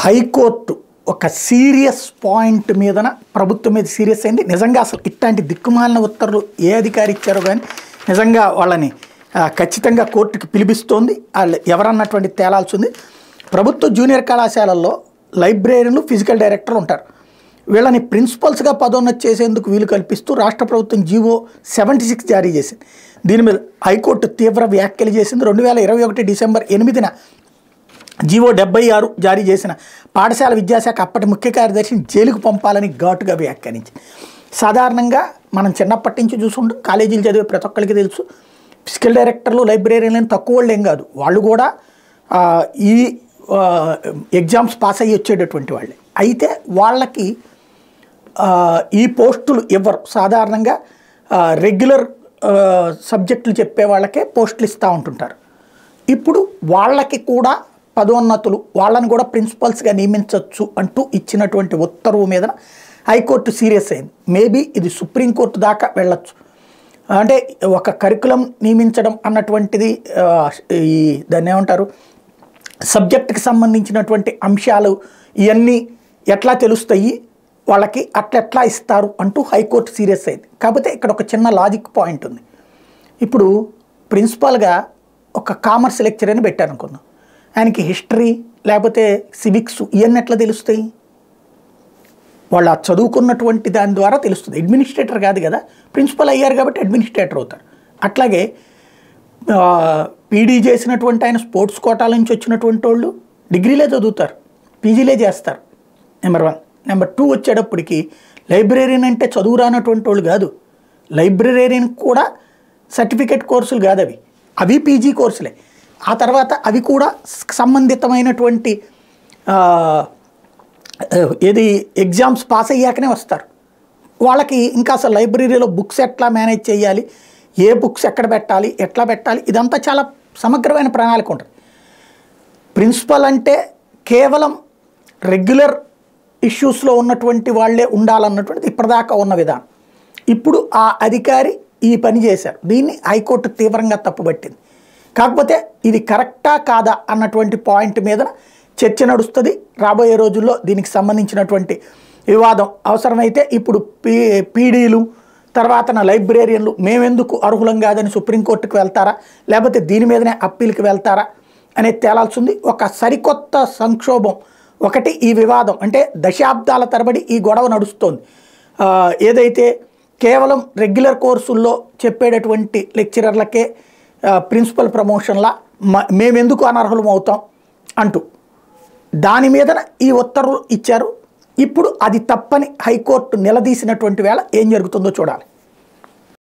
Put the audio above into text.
High court ఒక serious point మీదన ప్రభుత్వం మీద సీరియస్ అయింది. నిజంగా అసలు ఇట్లాంటి దిక్కుమాలిన ఉత్తర్వులు ఏ అధికారి ఇచ్చారో కానీ నిజంగా వాళ్ళని ఖచ్చితంగా కోర్టుకి పిలిపిస్తోంది. వాళ్ళు ఎవరన్నటువంటి తేలాల్సి ఉంది. ప్రభుత్వ జూనియర్ కళాశాలల్లో లైబ్రరీలు ఫిజికల్ డైరెక్టర్ ఉంటారు. వీళ్ళని ప్రిన్సిపల్స్గా పదోన్నతి చేసేందుకు వీలు కల్పిస్తూ రాష్ట్ర ప్రభుత్వం జీవో 76 జారీ చేసింది. దీని మీద హైకోర్టు తీవ్ర వ్యాఖ్యలు చేసింది. 2021 డిసెంబర్ 8న జీవో 76 జారీ చేసిన పాఠశాల విద్యాశాఖ అప్పటి ముఖ్య కార్యదర్శిని జైలుకు పంపాలని ఘాటుగా వ్యాఖ్యానించింది. సాధారణంగా మనం చిన్నప్పటి నుంచి చూసుకుంటాం, కాలేజీలు చదివే ప్రతి ఒక్కరికి తెలుసు, ఫిజికల్ డైరెక్టర్లు లైబ్రరీలను తక్కువ వాళ్ళు ఏం కాదు, వాళ్ళు కూడా ఈ ఎగ్జామ్స్ పాస్ అయ్యి వచ్చేటటువంటి వాళ్ళే. అయితే వాళ్ళకి ఈ పోస్టులు ఇవ్వరు. సాధారణంగా రెగ్యులర్ సబ్జెక్టులు చెప్పే వాళ్ళకే పోస్టులు ఇస్తూ ఉంటుంటారు. ఇప్పుడు వాళ్ళకి కూడా పదోన్నతులు, వాళ్ళని కూడా ప్రిన్సిపల్స్గా నియమించవచ్చు అంటూ ఇచ్చినటువంటి ఉత్తర్వు మీద హైకోర్టు సీరియస్ అయింది. మేబీ ఇది సుప్రీంకోర్టు దాకా వెళ్ళొచ్చు. అంటే ఒక కరికులం నియమించడం అన్నటువంటిది ఈ దాన్ని ఏమంటారు, సబ్జెక్టుకి సంబంధించినటువంటి అంశాలు ఇవన్నీ ఎట్లా తెలుస్తాయి వాళ్ళకి, అట్లా ఇస్తారు అంటూ హైకోర్టు సీరియస్ అయింది. కాకపోతే ఇక్కడ ఒక చిన్న లాజిక్ పాయింట్ ఉంది. ఇప్పుడు ప్రిన్సిపాల్గా ఒక కామర్స్ లెక్చరర్ని పెట్టారనుకుందాం, ఆయనకి హిస్టరీ లేకపోతే సివిక్స్ ఇవన్నీ ఎట్లా తెలుస్తాయి? వాళ్ళు చదువుకున్నటువంటి దాని ద్వారా తెలుస్తుంది. అడ్మినిస్ట్రేటర్ కాదు కదా, ప్రిన్సిపల్ అయ్యారు కాబట్టి అడ్మినిస్ట్రేటర్ అవుతారు. అట్లాగే పీడీ చేసినటువంటి ఆయన స్పోర్ట్స్ కోటాల నుంచి వచ్చినటువంటి వాళ్ళు డిగ్రీలే చదువుతారు, పీజీలే చేస్తారు. నెంబర్ 1. నెంబర్ 2 వచ్చేటప్పటికి లైబ్రరీన్ అంటే చదువు రానటువంటి వాళ్ళు కాదు, లైబ్రరీన్ కూడా సర్టిఫికేట్ కోర్సులు కాదు, అవి పీజీ కోర్సులే. ఆ తర్వాత అవి కూడా సంబంధితమైనటువంటి ఏది ఎగ్జామ్స్ పాస్ అయ్యాకనే వస్తారు. వాళ్ళకి ఇంకా అసలు లైబ్రరీలో బుక్స్ ఎట్లా మేనేజ్ చేయాలి, ఏ బుక్స్ ఎక్కడ పెట్టాలి, ఎట్లా పెట్టాలి, ఇదంతా చాలా సమగ్రమైన ప్రణాళిక ఉంటుంది. ప్రిన్సిపల్ అంటే కేవలం రెగ్యులర్ ఇష్యూస్లో ఉన్నటువంటి వాళ్ళే ఉండాలన్నటువంటిది ఇప్పటిదాకా ఉన్న విధానం. ఇప్పుడు ఆ అధికారి ఈ పని చేశారు. దీన్ని హైకోర్టు తీవ్రంగా తప్పుపట్టింది. కాకపోతే ఇది కరెక్టా కాదా అన్నటువంటి పాయింట్ మీద చర్చ నడుస్తుంది. రాబోయే రోజుల్లో దీనికి సంబంధించినటువంటి వివాదం అవసరమైతే ఇప్పుడు పీడీలు తర్వాత లైబ్రేరియన్లు మేమెందుకు అర్హులం కాదని సుప్రీంకోర్టుకు వెళ్తారా, లేకపోతే దీని మీదనే అప్పీల్కి వెళ్తారా అనేది తేలాల్సి ఉంది. ఒక సరికొత్త సంక్షోభం ఒకటి ఈ వివాదం, అంటే దశాబ్దాల తరబడి ఈ గొడవ నడుస్తోంది. ఏదైతే కేవలం రెగ్యులర్ కోర్సుల్లో చెప్పేటటువంటి లెక్చరర్లకే ప్రిన్సిపల్ ప్రమోషన్లా మేమెందుకు అనర్హులం అవుతాం అంటూ దాని మీద ఈ ఉత్తర్వులు ఇచ్చారు. ఇప్పుడు అది తప్పని హైకోర్టు నిలదీసినటువంటి వేళ ఏం జరుగుతుందో చూడాలి.